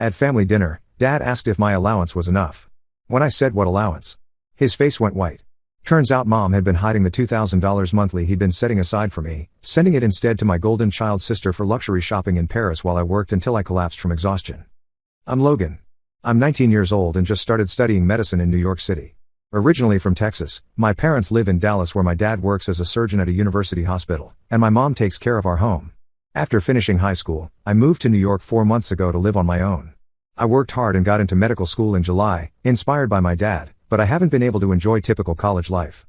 At family dinner, Dad asked if my allowance was enough. When I said what allowance, his face went white. Turns out Mom had been hiding the $2,000 monthly he'd been setting aside for me, sending it instead to my golden child sister for luxury shopping in Paris while I worked until I collapsed from exhaustion. I'm Logan. I'm 19 years old and just started studying medicine in New York City. Originally from Texas, my parents live in Dallas where my dad works as a surgeon at a university hospital, and my mom takes care of our home. After finishing high school, I moved to New York 4 months ago to live on my own. I worked hard and got into medical school in July, inspired by my dad, but I haven't been able to enjoy typical college life.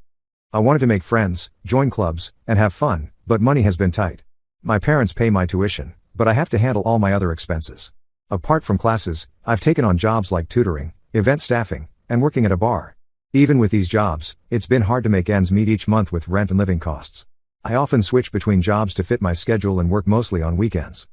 I wanted to make friends, join clubs, and have fun, but money has been tight. My parents pay my tuition, but I have to handle all my other expenses. Apart from classes, I've taken on jobs like tutoring, event staffing, and working at a bar. Even with these jobs, it's been hard to make ends meet each month with rent and living costs. I often switch between jobs to fit my schedule and work mostly on weekends.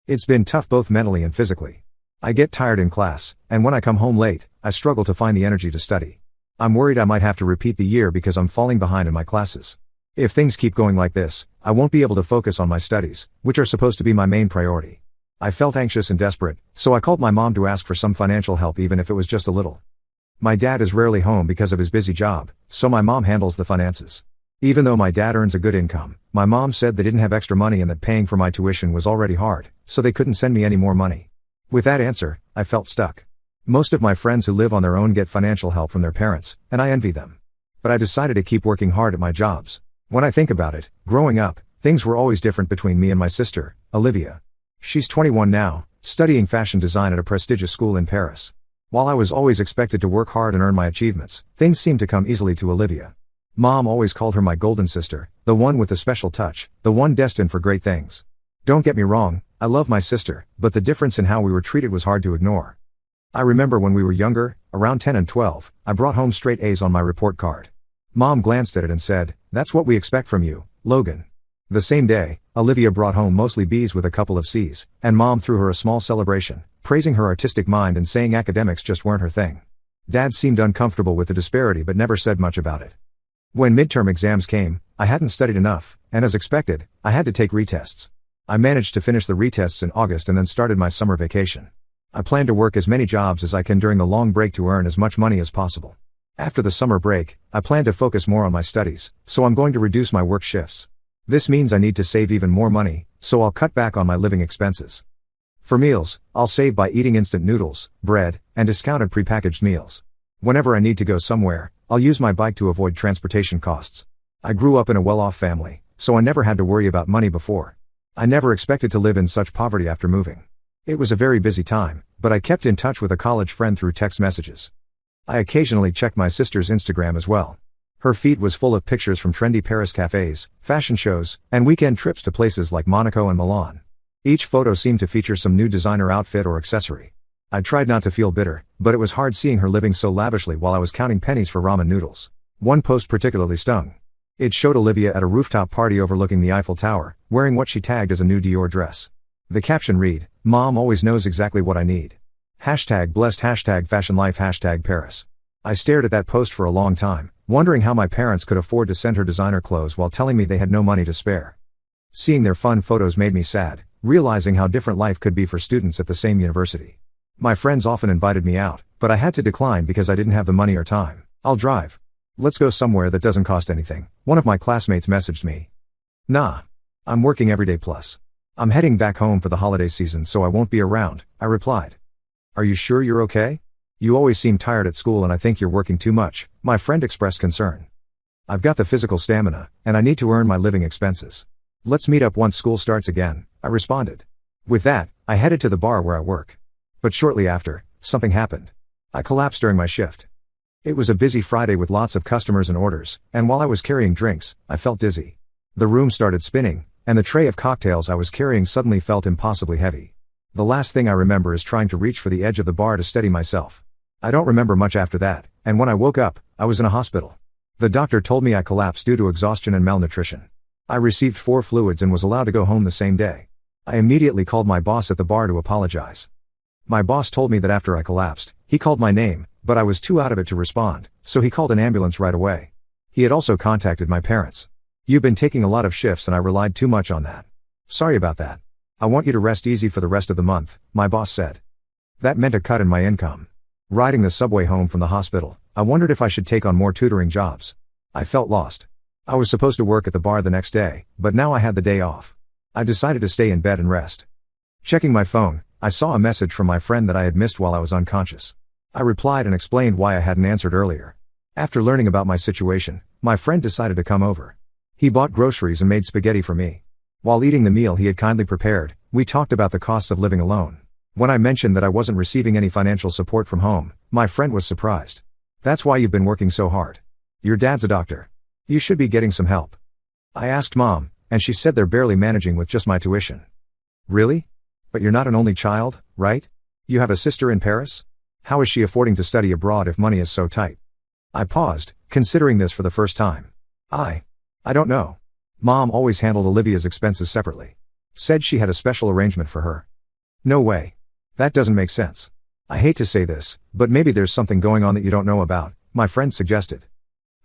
It's been tough both mentally and physically. I get tired in class, and when I come home late, I struggle to find the energy to study. I'm worried I might have to repeat the year because I'm falling behind in my classes. If things keep going like this, I won't be able to focus on my studies, which are supposed to be my main priority. I felt anxious and desperate, so I called my mom to ask for some financial help even if it was just a little. My dad is rarely home because of his busy job, so my mom handles the finances. Even though my dad earns a good income, my mom said they didn't have extra money and that paying for my tuition was already hard, so they couldn't send me any more money. With that answer, I felt stuck. Most of my friends who live on their own get financial help from their parents, and I envy them. But I decided to keep working hard at my jobs. When I think about it, growing up, things were always different between me and my sister, Olivia. She's 21 now, studying fashion design at a prestigious school in Paris. While I was always expected to work hard and earn my achievements, things seemed to come easily to Olivia. Mom always called her my golden sister, the one with the special touch, the one destined for great things. Don't get me wrong, I love my sister, but the difference in how we were treated was hard to ignore. I remember when we were younger, around 10 and 12, I brought home straight A's on my report card. Mom glanced at it and said, "That's what we expect from you, Logan." The same day, Olivia brought home mostly B's with a couple of C's, and Mom threw her a small celebration, praising her artistic mind and saying academics just weren't her thing. Dad seemed uncomfortable with the disparity but never said much about it. When midterm exams came, I hadn't studied enough, and as expected, I had to take retests. I managed to finish the retests in August and then started my summer vacation. I plan to work as many jobs as I can during the long break to earn as much money as possible. After the summer break, I plan to focus more on my studies, so I'm going to reduce my work shifts. This means I need to save even more money, so I'll cut back on my living expenses. For meals, I'll save by eating instant noodles, bread, and discounted prepackaged meals. Whenever I need to go somewhere, I'll use my bike to avoid transportation costs. I grew up in a well-off family, so I never had to worry about money before. I never expected to live in such poverty after moving. It was a very busy time, but I kept in touch with a college friend through text messages. I occasionally checked my sister's Instagram as well. Her feed was full of pictures from trendy Paris cafes, fashion shows, and weekend trips to places like Monaco and Milan. Each photo seemed to feature some new designer outfit or accessory. I tried not to feel bitter, but it was hard seeing her living so lavishly while I was counting pennies for ramen noodles. One post particularly stung. It showed Olivia at a rooftop party overlooking the Eiffel Tower, wearing what she tagged as a new Dior dress. The caption read, "Mom always knows exactly what I need. #blessed #fashion life #Paris." I stared at that post for a long time, wondering how my parents could afford to send her designer clothes while telling me they had no money to spare. Seeing their fun photos made me sad, realizing how different life could be for students at the same university. My friends often invited me out, but I had to decline because I didn't have the money or time. "I'll drive. Let's go somewhere that doesn't cost anything," one of my classmates messaged me. "Nah. I'm working every day plus. I'm heading back home for the holiday season so I won't be around," I replied. "Are you sure you're okay? You always seem tired at school and I think you're working too much," my friend expressed concern. "I've got the physical stamina, and I need to earn my living expenses. Let's meet up once school starts again," I responded. With that, I headed to the bar where I work. But shortly after, something happened. I collapsed during my shift. It was a busy Friday with lots of customers and orders, and while I was carrying drinks, I felt dizzy. The room started spinning, and the tray of cocktails I was carrying suddenly felt impossibly heavy. The last thing I remember is trying to reach for the edge of the bar to steady myself. I don't remember much after that, and when I woke up, I was in a hospital. The doctor told me I collapsed due to exhaustion and malnutrition. I received 4 fluids and was allowed to go home the same day. I immediately called my boss at the bar to apologize. My boss told me that after I collapsed, he called my name, but I was too out of it to respond, so he called an ambulance right away. He had also contacted my parents. "You've been taking a lot of shifts and I relied too much on that. Sorry about that. I want you to rest easy for the rest of the month," my boss said. That meant a cut in my income. Riding the subway home from the hospital, I wondered if I should take on more tutoring jobs. I felt lost. I was supposed to work at the bar the next day, but now I had the day off. I decided to stay in bed and rest. Checking my phone, I saw a message from my friend that I had missed while I was unconscious. I replied and explained why I hadn't answered earlier. After learning about my situation, my friend decided to come over. He bought groceries and made spaghetti for me. While eating the meal he had kindly prepared, we talked about the costs of living alone. When I mentioned that I wasn't receiving any financial support from home, my friend was surprised. "That's why you've been working so hard. Your dad's a doctor. You should be getting some help." I asked Mom, and she said they're barely managing with just my tuition. "Really? But you're not an only child, right? You have a sister in Paris? How is she affording to study abroad if money is so tight?" I paused, considering this for the first time. I don't know. Mom always handled Olivia's expenses separately. Said she had a special arrangement for her. No way. That doesn't make sense. I hate to say this, but maybe there's something going on that you don't know about, my friend suggested.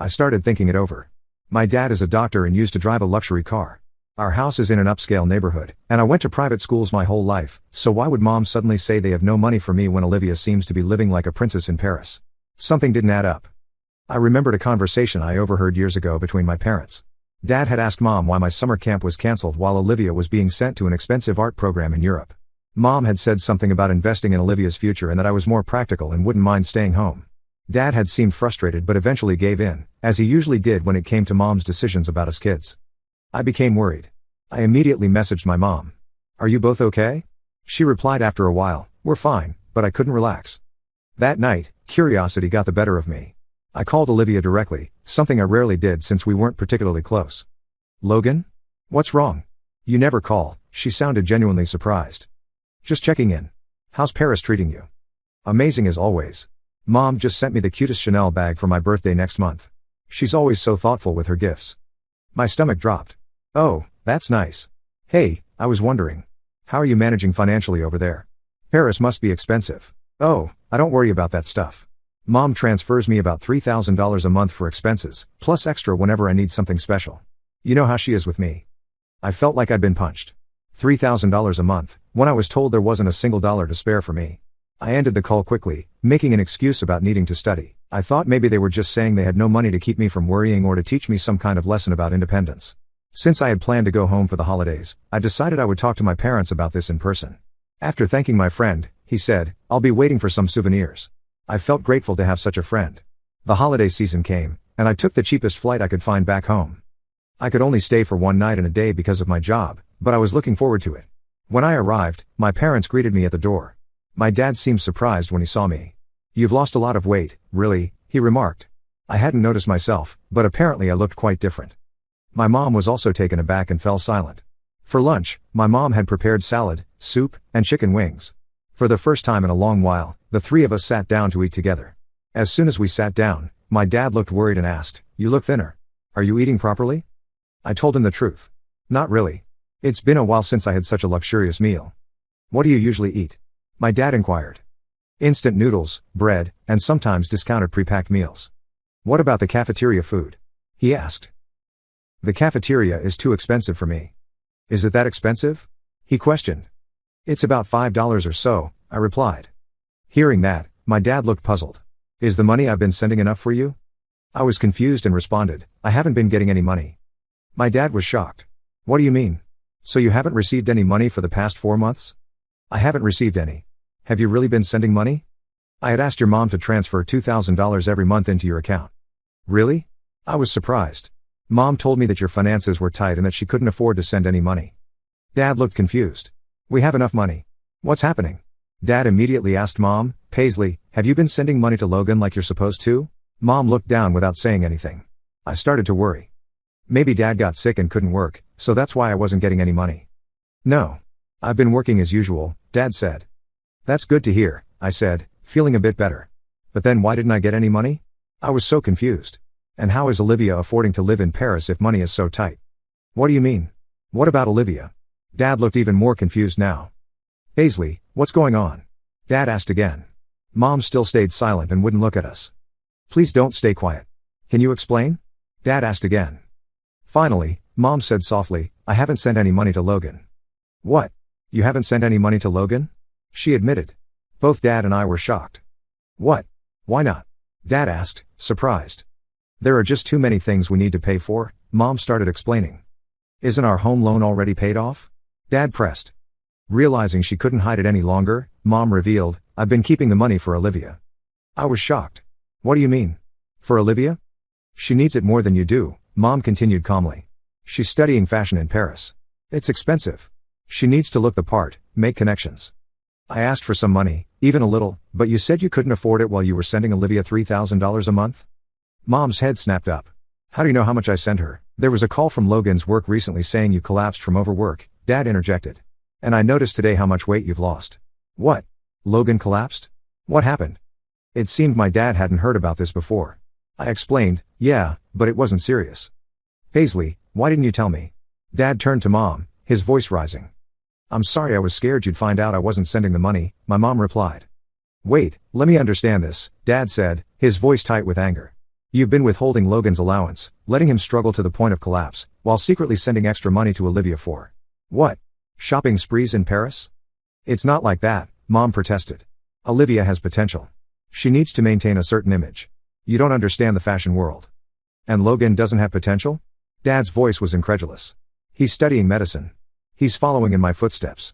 I started thinking it over. My dad is a doctor and used to drive a luxury car. Our house is in an upscale neighborhood, and I went to private schools my whole life, so why would Mom suddenly say they have no money for me when Olivia seems to be living like a princess in Paris? Something didn't add up. I remembered a conversation I overheard years ago between my parents. Dad had asked Mom why my summer camp was cancelled while Olivia was being sent to an expensive art program in Europe. Mom had said something about investing in Olivia's future and that I was more practical and wouldn't mind staying home. Dad had seemed frustrated but eventually gave in, as he usually did when it came to Mom's decisions about us kids. I became worried. I immediately messaged my mom. "Are you both okay?" She replied after a while, "We're fine," but I couldn't relax. That night, curiosity got the better of me. I called Olivia directly, something I rarely did since we weren't particularly close. "Logan? What's wrong? You never call." She sounded genuinely surprised. "Just checking in. How's Paris treating you?" "Amazing as always. Mom just sent me the cutest Chanel bag for my birthday next month. She's always so thoughtful with her gifts." My stomach dropped. "Oh, that's nice. Hey, I was wondering. How are you managing financially over there? Paris must be expensive." "Oh, I don't worry about that stuff. Mom transfers me about $3,000 a month for expenses, plus extra whenever I need something special. You know how she is with me." I felt like I'd been punched. $3,000 a month, when I was told there wasn't a single dollar to spare for me. I ended the call quickly, making an excuse about needing to study. I thought maybe they were just saying they had no money to keep me from worrying or to teach me some kind of lesson about independence. Since I had planned to go home for the holidays, I decided I would talk to my parents about this in person. After thanking my friend, he said, "I'll be waiting for some souvenirs." I felt grateful to have such a friend. The holiday season came, and I took the cheapest flight I could find back home. I could only stay for one night and a day because of my job, but I was looking forward to it. When I arrived, my parents greeted me at the door. My dad seemed surprised when he saw me. "You've lost a lot of weight, really," he remarked. I hadn't noticed myself, but apparently I looked quite different. My mom was also taken aback and fell silent. For lunch, my mom had prepared salad, soup, and chicken wings. For the first time in a long while, the three of us sat down to eat together. As soon as we sat down, my dad looked worried and asked, "You look thinner. Are you eating properly?" I told him the truth. "Not really. It's been a while since I had such a luxurious meal." "What do you usually eat?" my dad inquired. "Instant noodles, bread, and sometimes discounted pre-packed meals." "What about the cafeteria food?" he asked. "The cafeteria is too expensive for me." "Is it that expensive?" he questioned. "It's about $5 or so," I replied. Hearing that, my dad looked puzzled. "Is the money I've been sending enough for you?" I was confused and responded, "I haven't been getting any money." My dad was shocked. "What do you mean? So you haven't received any money for the past 4 months?" "I haven't received any." "Have you really been sending money?" "I had asked your mom to transfer $2,000 every month into your account." "Really?" I was surprised. "Mom told me that your finances were tight and that she couldn't afford to send any money." Dad looked confused. "We have enough money. What's happening?" Dad immediately asked Mom, "Paisley, have you been sending money to Logan like you're supposed to?" Mom looked down without saying anything. I started to worry. Maybe Dad got sick and couldn't work, so that's why I wasn't getting any money. "No. I've been working as usual," Dad said. "That's good to hear," I said, feeling a bit better. "But then why didn't I get any money?" I was so confused. "And how is Olivia affording to live in Paris if money is so tight?" "What do you mean? What about Olivia?" Dad looked even more confused now. "Paisley, what's going on?" Dad asked again. Mom still stayed silent and wouldn't look at us. "Please don't stay quiet. Can you explain?" Dad asked again. Finally, Mom said softly, "I haven't sent any money to Logan." "What? You haven't sent any money to Logan?" she admitted. Both Dad and I were shocked. What? Why not? Dad asked, surprised. There are just too many things we need to pay for, Mom started explaining. Isn't our home loan already paid off? Dad pressed. Realizing she couldn't hide it any longer, Mom revealed, I've been keeping the money for Olivia. I was shocked. What do you mean? For Olivia? She needs it more than you do, Mom continued calmly. She's studying fashion in Paris. It's expensive. She needs to look the part, make connections. I asked for some money, even a little, but you said you couldn't afford it while you were sending Olivia $3,000 a month? Mom's head snapped up. How do you know how much I sent her? There was a call from Logan's work recently saying you collapsed from overwork, Dad interjected. And I noticed today how much weight you've lost. What? Logan collapsed? What happened? It seemed my dad hadn't heard about this before. I explained, yeah, but it wasn't serious. Paisley, why didn't you tell me? Dad turned to Mom, his voice rising. I'm sorry, I was scared you'd find out I wasn't sending the money, my mom replied. Wait, let me understand this, Dad said, his voice tight with anger. You've been withholding Logan's allowance, letting him struggle to the point of collapse, while secretly sending extra money to Olivia for what? Shopping sprees in Paris? It's not like that, Mom protested. Olivia has potential. She needs to maintain a certain image. You don't understand the fashion world. And Logan doesn't have potential? Dad's voice was incredulous. He's studying medicine. He's following in my footsteps.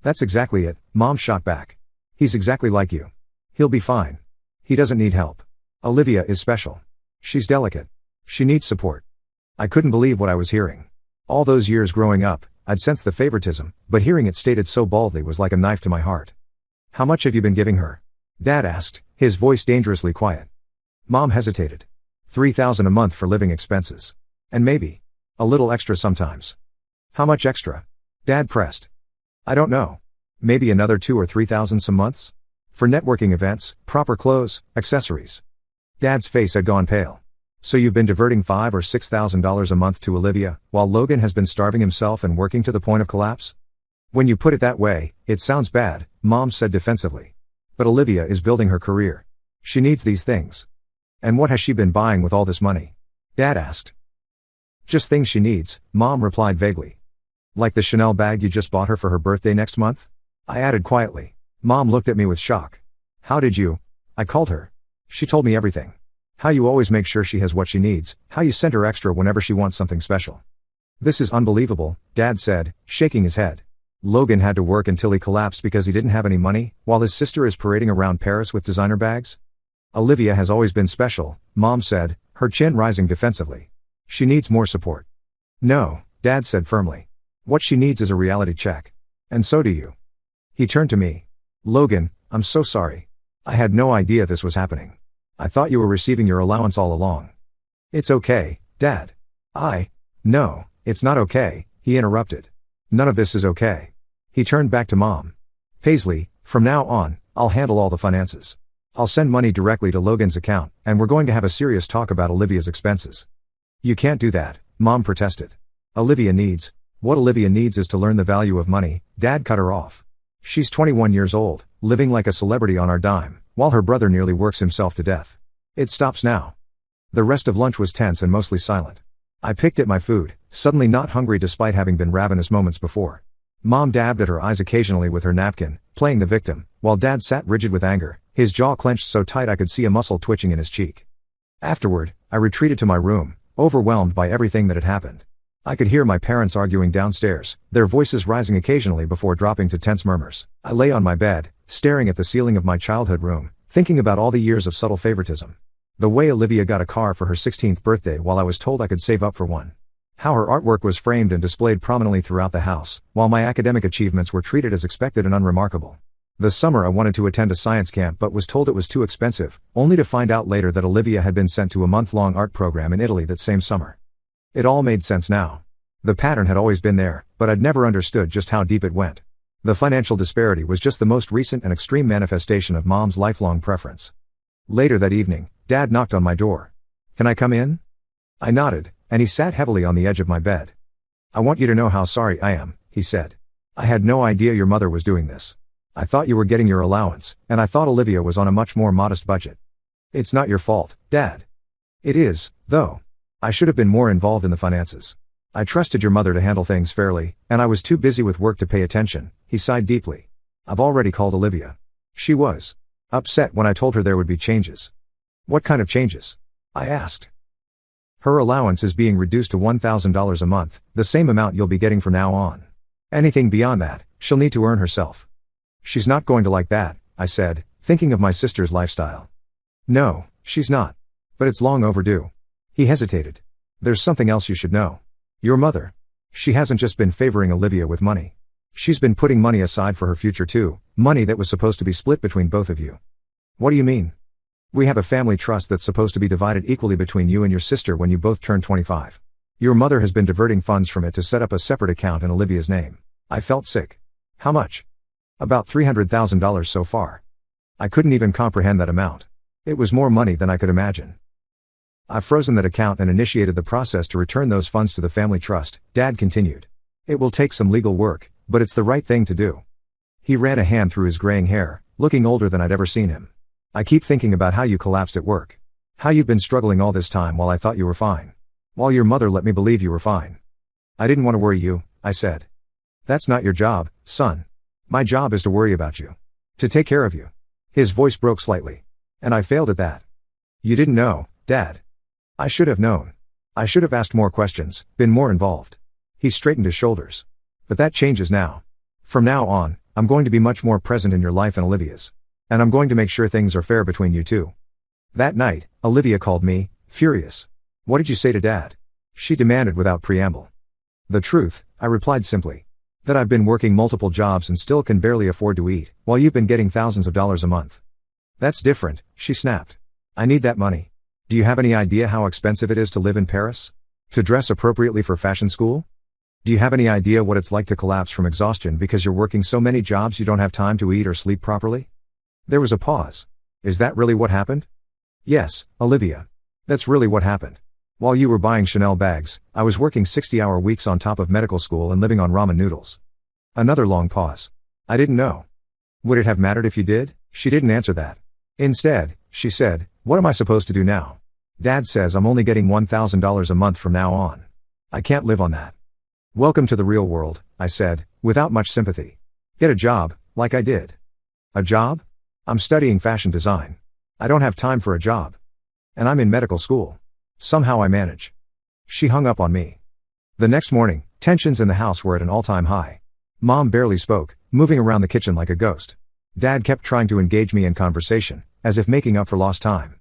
That's exactly it, Mom shot back. He's exactly like you. He'll be fine. He doesn't need help. Olivia is special. She's delicate. She needs support. I couldn't believe what I was hearing. All those years growing up, I'd sensed the favoritism, but hearing it stated so baldly was like a knife to my heart. How much have you been giving her? Dad asked, his voice dangerously quiet. Mom hesitated. $3,000 a month for living expenses. And maybe a little extra sometimes. How much extra? Dad pressed. I don't know. Maybe another $2,000 or $3,000 some months? For networking events, proper clothes, accessories. Dad's face had gone pale. So you've been diverting $5,000 or $6,000 a month to Olivia, while Logan has been starving himself and working to the point of collapse? When you put it that way, it sounds bad, Mom said defensively. But Olivia is building her career. She needs these things. And what has she been buying with all this money? Dad asked. Just things she needs, Mom replied vaguely. Like the Chanel bag you just bought her for her birthday next month? I added quietly. Mom looked at me with shock. How did you? I called her. She told me everything. How you always make sure she has what she needs, how you send her extra whenever she wants something special. This is unbelievable, Dad said, shaking his head. Logan had to work until he collapsed because he didn't have any money, while his sister is parading around Paris with designer bags? Olivia has always been special, Mom said, her chin rising defensively. She needs more support. No, Dad said firmly. What she needs is a reality check. And so do you. He turned to me. Logan, I'm so sorry. I had no idea this was happening. I thought you were receiving your allowance all along. It's okay, Dad. No, it's not okay, he interrupted. None of this is okay. He turned back to Mom. Paisley, from now on, I'll handle all the finances. I'll send money directly to Logan's account, and we're going to have a serious talk about Olivia's expenses. You can't do that, Mom protested. What Olivia needs is to learn the value of money, Dad cut her off. She's 21 years old, living like a celebrity on our dime, while her brother nearly works himself to death. It stops now. The rest of lunch was tense and mostly silent. I picked at my food, suddenly not hungry despite having been ravenous moments before. Mom dabbed at her eyes occasionally with her napkin, playing the victim, while Dad sat rigid with anger, his jaw clenched so tight I could see a muscle twitching in his cheek. Afterward, I retreated to my room, overwhelmed by everything that had happened. I could hear my parents arguing downstairs, their voices rising occasionally before dropping to tense murmurs. I lay on my bed, staring at the ceiling of my childhood room, thinking about all the years of subtle favoritism. The way Olivia got a car for her 16th birthday while I was told I could save up for one. How her artwork was framed and displayed prominently throughout the house, while my academic achievements were treated as expected and unremarkable. The summer I wanted to attend a science camp but was told it was too expensive, only to find out later that Olivia had been sent to a month-long art program in Italy that same summer. It all made sense now. The pattern had always been there, but I'd never understood just how deep it went. The financial disparity was just the most recent and extreme manifestation of Mom's lifelong preference. Later that evening, Dad knocked on my door. Can I come in? I nodded, and he sat heavily on the edge of my bed. I want you to know how sorry I am, he said. I had no idea your mother was doing this. I thought you were getting your allowance, and I thought Olivia was on a much more modest budget. It's not your fault, Dad. It is, though. I should have been more involved in the finances. I trusted your mother to handle things fairly, and I was too busy with work to pay attention, he sighed deeply. I've already called Olivia. She was upset when I told her there would be changes. What kind of changes? I asked. Her allowance is being reduced to $1,000 a month, the same amount you'll be getting from now on. Anything beyond that, she'll need to earn herself. She's not going to like that, I said, thinking of my sister's lifestyle. No, she's not. But it's long overdue. He hesitated. There's something else you should know. Your mother. She hasn't just been favoring Olivia with money. She's been putting money aside for her future too, money that was supposed to be split between both of you. What do you mean? We have a family trust that's supposed to be divided equally between you and your sister when you both turn 25. Your mother has been diverting funds from it to set up a separate account in Olivia's name. I felt sick. How much? About $300,000 so far. I couldn't even comprehend that amount. It was more money than I could imagine. I've frozen that account and initiated the process to return those funds to the family trust, Dad continued. It will take some legal work, but it's the right thing to do. He ran a hand through his graying hair, looking older than I'd ever seen him. I keep thinking about how you collapsed at work. How you've been struggling all this time while I thought you were fine. While your mother let me believe you were fine. I didn't want to worry you, I said. That's not your job, son. My job is to worry about you. To take care of you. His voice broke slightly. And I failed at that. You didn't know, Dad. I should have known. I should have asked more questions, been more involved. He straightened his shoulders. But that changes now. From now on, I'm going to be much more present in your life and Olivia's. And I'm going to make sure things are fair between you two. That night, Olivia called me, furious. What did you say to Dad? She demanded without preamble. The truth, I replied simply. That I've been working multiple jobs and still can barely afford to eat, while you've been getting thousands of dollars a month. That's different, she snapped. I need that money. Do you have any idea how expensive it is to live in Paris? To dress appropriately for fashion school? Do you have any idea what it's like to collapse from exhaustion because you're working so many jobs you don't have time to eat or sleep properly? There was a pause. Is that really what happened? Yes, Olivia. That's really what happened. While you were buying Chanel bags, I was working 60-hour weeks on top of medical school and living on ramen noodles. Another long pause. I didn't know. Would it have mattered if you did? She didn't answer that. Instead, she said, what am I supposed to do now? Dad says I'm only getting $1,000 a month from now on. I can't live on that. Welcome to the real world, I said, without much sympathy. Get a job, like I did. A job? I'm studying fashion design. I don't have time for a job. And I'm in medical school. Somehow I manage. She hung up on me. The next morning, tensions in the house were at an all-time high. Mom barely spoke, moving around the kitchen like a ghost. Dad kept trying to engage me in conversation, as if making up for lost time.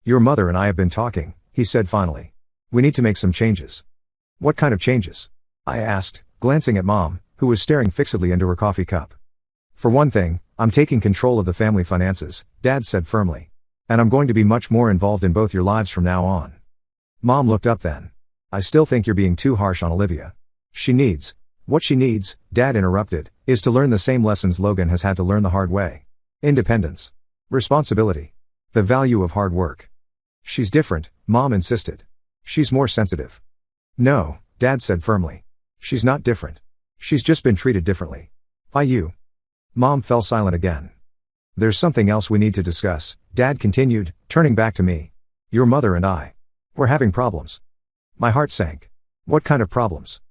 Your mother and I have been talking, he said finally. We need to make some changes. What kind of changes? I asked, glancing at Mom, who was staring fixedly into her coffee cup. For one thing, I'm taking control of the family finances, Dad said firmly. And I'm going to be much more involved in both your lives from now on. Mom looked up then. I still think you're being too harsh on Olivia. What she needs, Dad interrupted, is to learn the same lessons Logan has had to learn the hard way. Independence. Responsibility. The value of hard work. She's different, Mom insisted. She's more sensitive. No, Dad said firmly. She's not different. She's just been treated differently. By you. Mom fell silent again. There's something else we need to discuss, Dad continued, turning back to me. Your mother and I. We're having problems. My heart sank. What kind of problems?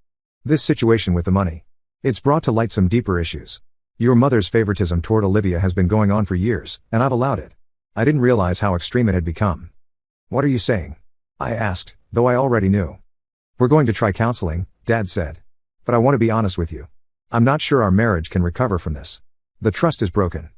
This situation with the money. It's brought to light some deeper issues. Your mother's favoritism toward Olivia has been going on for years, and I've allowed it. I didn't realize how extreme it had become. What are you saying? I asked, though I already knew. We're going to try counseling, Dad said. But I want to be honest with you. I'm not sure our marriage can recover from this. The trust is broken.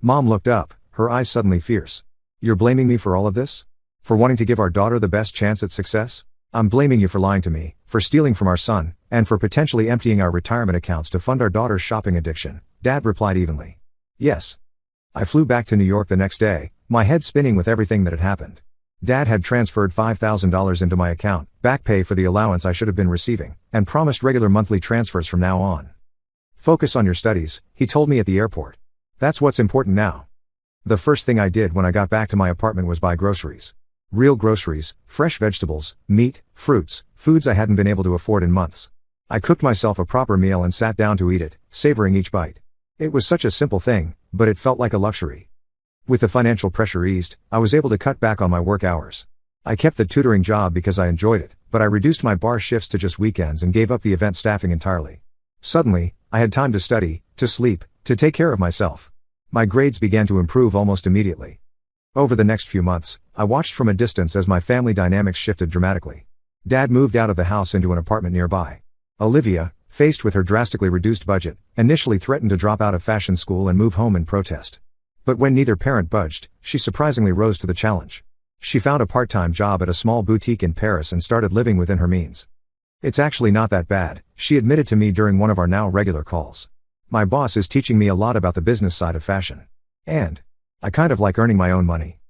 Mom looked up, her eyes suddenly fierce. You're blaming me for all of this? For wanting to give our daughter the best chance at success? I'm blaming you for lying to me, for stealing from our son, and for potentially emptying our retirement accounts to fund our daughter's shopping addiction, Dad replied evenly. Yes. I flew back to New York the next day, my head spinning with everything that had happened. Dad had transferred $5,000 into my account, back pay for the allowance I should have been receiving, and promised regular monthly transfers from now on. Focus on your studies, he told me at the airport. That's what's important now. The first thing I did when I got back to my apartment was buy groceries. Real groceries, fresh vegetables, meat, fruits, foods I hadn't been able to afford in months. I cooked myself a proper meal and sat down to eat it, savoring each bite. It was such a simple thing, but it felt like a luxury. With the financial pressure eased, I was able to cut back on my work hours. I kept the tutoring job because I enjoyed it, but I reduced my bar shifts to just weekends and gave up the event staffing entirely. Suddenly, I had time to study, to sleep, to take care of myself. My grades began to improve almost immediately. Over the next few months, I watched from a distance as my family dynamics shifted dramatically. Dad moved out of the house into an apartment nearby. Olivia, faced with her drastically reduced budget, initially threatened to drop out of fashion school and move home in protest. But when neither parent budged, she surprisingly rose to the challenge. She found a part-time job at a small boutique in Paris and started living within her means. "It's actually not that bad," she admitted to me during one of our now regular calls. "My boss is teaching me a lot about the business side of fashion. And I kind of like earning my own money."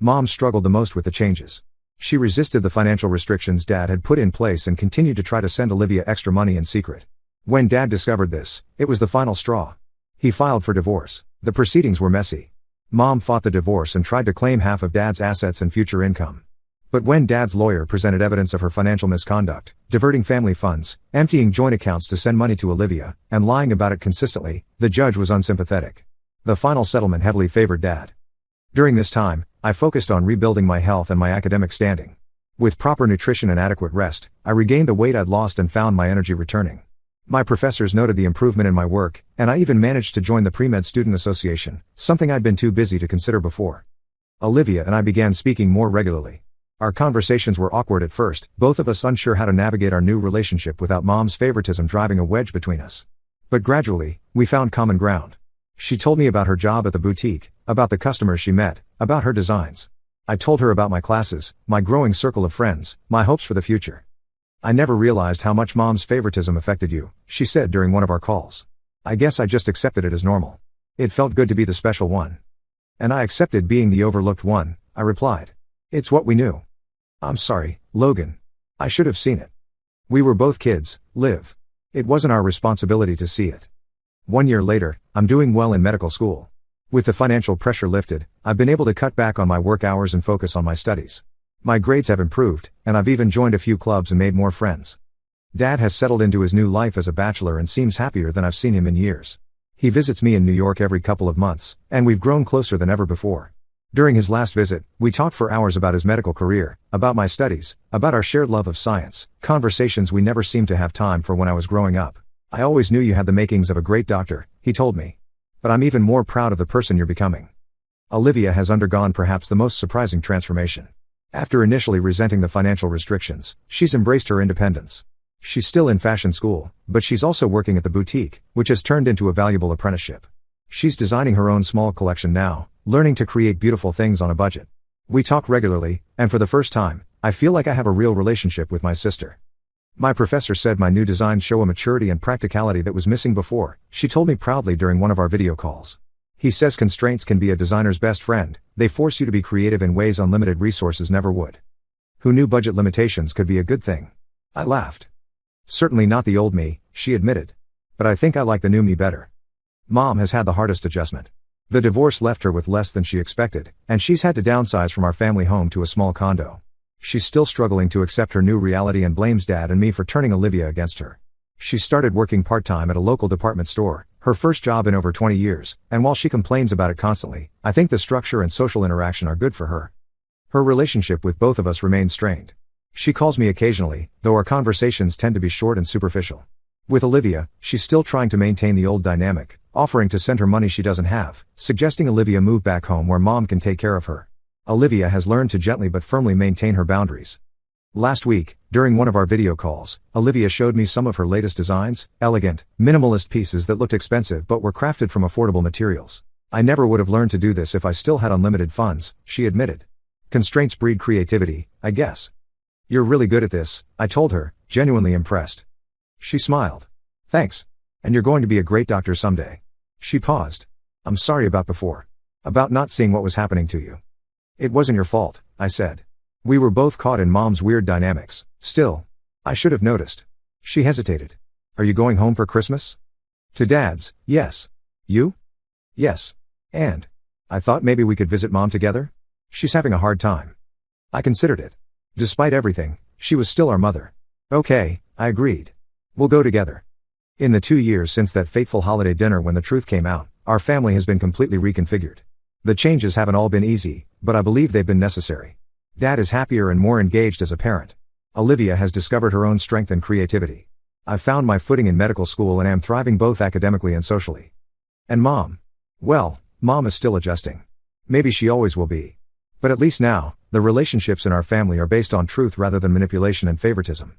Mom struggled the most with the changes. She resisted the financial restrictions Dad had put in place and continued to try to send Olivia extra money in secret. When Dad discovered this, it was the final straw. He filed for divorce. The proceedings were messy. Mom fought the divorce and tried to claim half of Dad's assets and future income. But when Dad's lawyer presented evidence of her financial misconduct, diverting family funds, emptying joint accounts to send money to Olivia, and lying about it consistently, the judge was unsympathetic. The final settlement heavily favored Dad. During this time, I focused on rebuilding my health and my academic standing. With proper nutrition and adequate rest, I regained the weight I'd lost and found my energy returning. My professors noted the improvement in my work, and I even managed to join the Pre-Med Student Association, something I'd been too busy to consider before. Olivia and I began speaking more regularly. Our conversations were awkward at first, both of us unsure how to navigate our new relationship without Mom's favoritism driving a wedge between us. But gradually, we found common ground. She told me about her job at the boutique, about the customers she met, about her designs. I told her about my classes, my growing circle of friends, my hopes for the future. "I never realized how much Mom's favoritism affected you," she said during one of our calls. "I guess I just accepted it as normal. It felt good to be the special one." "And I accepted being the overlooked one," I replied. "It's what we knew." "I'm sorry, Logan. I should have seen it. We were both kids, Liv. It wasn't our responsibility to see it." 1 year later, I'm doing well in medical school. With the financial pressure lifted, I've been able to cut back on my work hours and focus on my studies. My grades have improved, and I've even joined a few clubs and made more friends. Dad has settled into his new life as a bachelor and seems happier than I've seen him in years. He visits me in New York every couple of months, and we've grown closer than ever before. During his last visit, we talked for hours about his medical career, about my studies, about our shared love of science, conversations we never seemed to have time for when I was growing up. "I always knew you had the makings of a great doctor," he told me. "But I'm even more proud of the person you're becoming." Olivia has undergone perhaps the most surprising transformation. After initially resenting the financial restrictions, she's embraced her independence. She's still in fashion school, but she's also working at the boutique, which has turned into a valuable apprenticeship. She's designing her own small collection now, learning to create beautiful things on a budget. We talk regularly, and for the first time, I feel like I have a real relationship with my sister. "My professor said my new designs show a maturity and practicality that was missing before," she told me proudly during one of our video calls. "He says constraints can be a designer's best friend. They force you to be creative in ways unlimited resources never would." Who knew budget limitations could be a good thing? I laughed. "Certainly not the old me," she admitted. "But I think I like the new me better." Mom has had the hardest adjustment. The divorce left her with less than she expected, and she's had to downsize from our family home to a small condo. She's still struggling to accept her new reality and blames Dad and me for turning Olivia against her. She started working part-time at a local department store, her first job in over 20 years, and while she complains about it constantly, I think the structure and social interaction are good for her. Her relationship with both of us remains strained. She calls me occasionally, though our conversations tend to be short and superficial. With Olivia, she's still trying to maintain the old dynamic, offering to send her money she doesn't have, suggesting Olivia move back home where Mom can take care of her. Olivia has learned to gently but firmly maintain her boundaries. Last week, during one of our video calls, Olivia showed me some of her latest designs, elegant, minimalist pieces that looked expensive but were crafted from affordable materials. "I never would have learned to do this if I still had unlimited funds," she admitted. "Constraints breed creativity, I guess." "You're really good at this," I told her, genuinely impressed. She smiled. "Thanks. And you're going to be a great doctor someday." She paused. "I'm sorry about before. About not seeing what was happening to you." "It wasn't your fault," I said. "We were both caught in Mom's weird dynamics. Still, I should have noticed." She hesitated. "Are you going home for Christmas?" "To Dad's, yes. You?" "Yes. And I thought maybe we could visit Mom together. She's having a hard time." I considered it. Despite everything, she was still our mother. "Okay," I agreed. "We'll go together." In the 2 years since that fateful holiday dinner when the truth came out, our family has been completely reconfigured. The changes haven't all been easy, but I believe they've been necessary. Dad is happier and more engaged as a parent. Olivia has discovered her own strength and creativity. I've found my footing in medical school and am thriving both academically and socially. And Mom? Well, Mom is still adjusting. Maybe she always will be. But at least now, the relationships in our family are based on truth rather than manipulation and favoritism.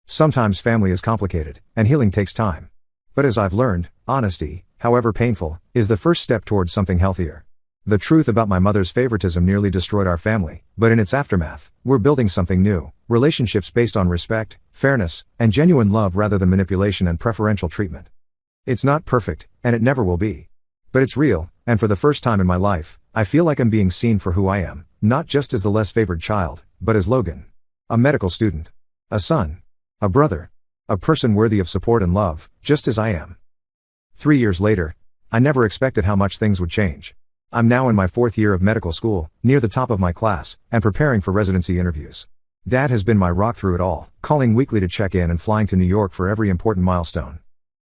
Sometimes family is complicated, and healing takes time. But as I've learned, honesty, however painful, is the first step towards something healthier. The truth about my mother's favoritism nearly destroyed our family, but in its aftermath, we're building something new, relationships based on respect, fairness, and genuine love rather than manipulation and preferential treatment. It's not perfect, and it never will be. But it's real, and for the first time in my life, I feel like I'm being seen for who I am, not just as the less favored child, but as Logan. A medical student. A son. A brother. A person worthy of support and love, just as I am. 3 years later, I never expected how much things would change. I'm now in my 4th year of medical school, near the top of my class, and preparing for residency interviews. Dad has been my rock through it all, calling weekly to check in and flying to New York for every important milestone.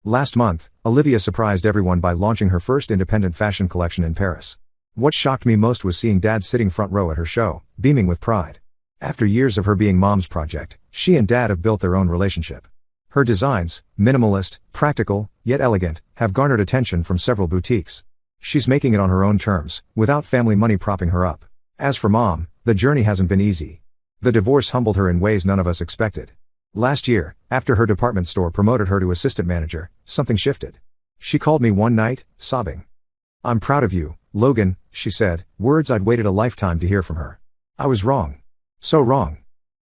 Last month, Olivia surprised everyone by launching her first independent fashion collection in Paris. What shocked me most was seeing Dad sitting front row at her show, beaming with pride. After years of her being Mom's project, she and Dad have built their own relationship. Her designs, minimalist, practical, yet elegant, have garnered attention from several boutiques. She's making it on her own terms, without family money propping her up. As for Mom, the journey hasn't been easy. The divorce humbled her in ways none of us expected. Last year, after her department store promoted her to assistant manager, something shifted. She called me one night, sobbing. "I'm proud of you, Logan," she said, words I'd waited a lifetime to hear from her. I was wrong. So wrong.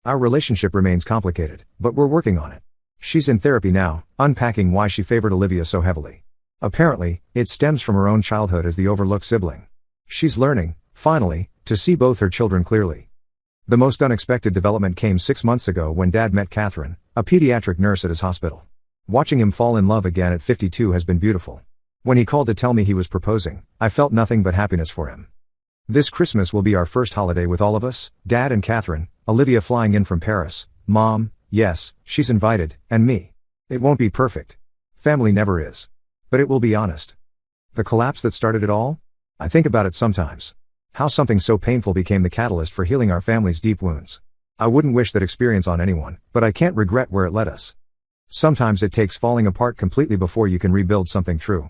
Our relationship remains complicated, but we're working on it. She's in therapy now, unpacking why she favored Olivia so heavily. Apparently, it stems from her own childhood as the overlooked sibling. She's learning, finally, to see both her children clearly. The most unexpected development came 6 months ago when Dad met Catherine, a pediatric nurse at his hospital. Watching him fall in love again at 52 has been beautiful. When he called to tell me he was proposing, I felt nothing but happiness for him. This Christmas will be our first holiday with all of us, Dad and Catherine, Olivia flying in from Paris, Mom, yes, she's invited, and me. It won't be perfect. Family never is. But it will be honest. The collapse that started it all? I think about it sometimes. How something so painful became the catalyst for healing our family's deep wounds. I wouldn't wish that experience on anyone, but I can't regret where it led us. Sometimes it takes falling apart completely before you can rebuild something true.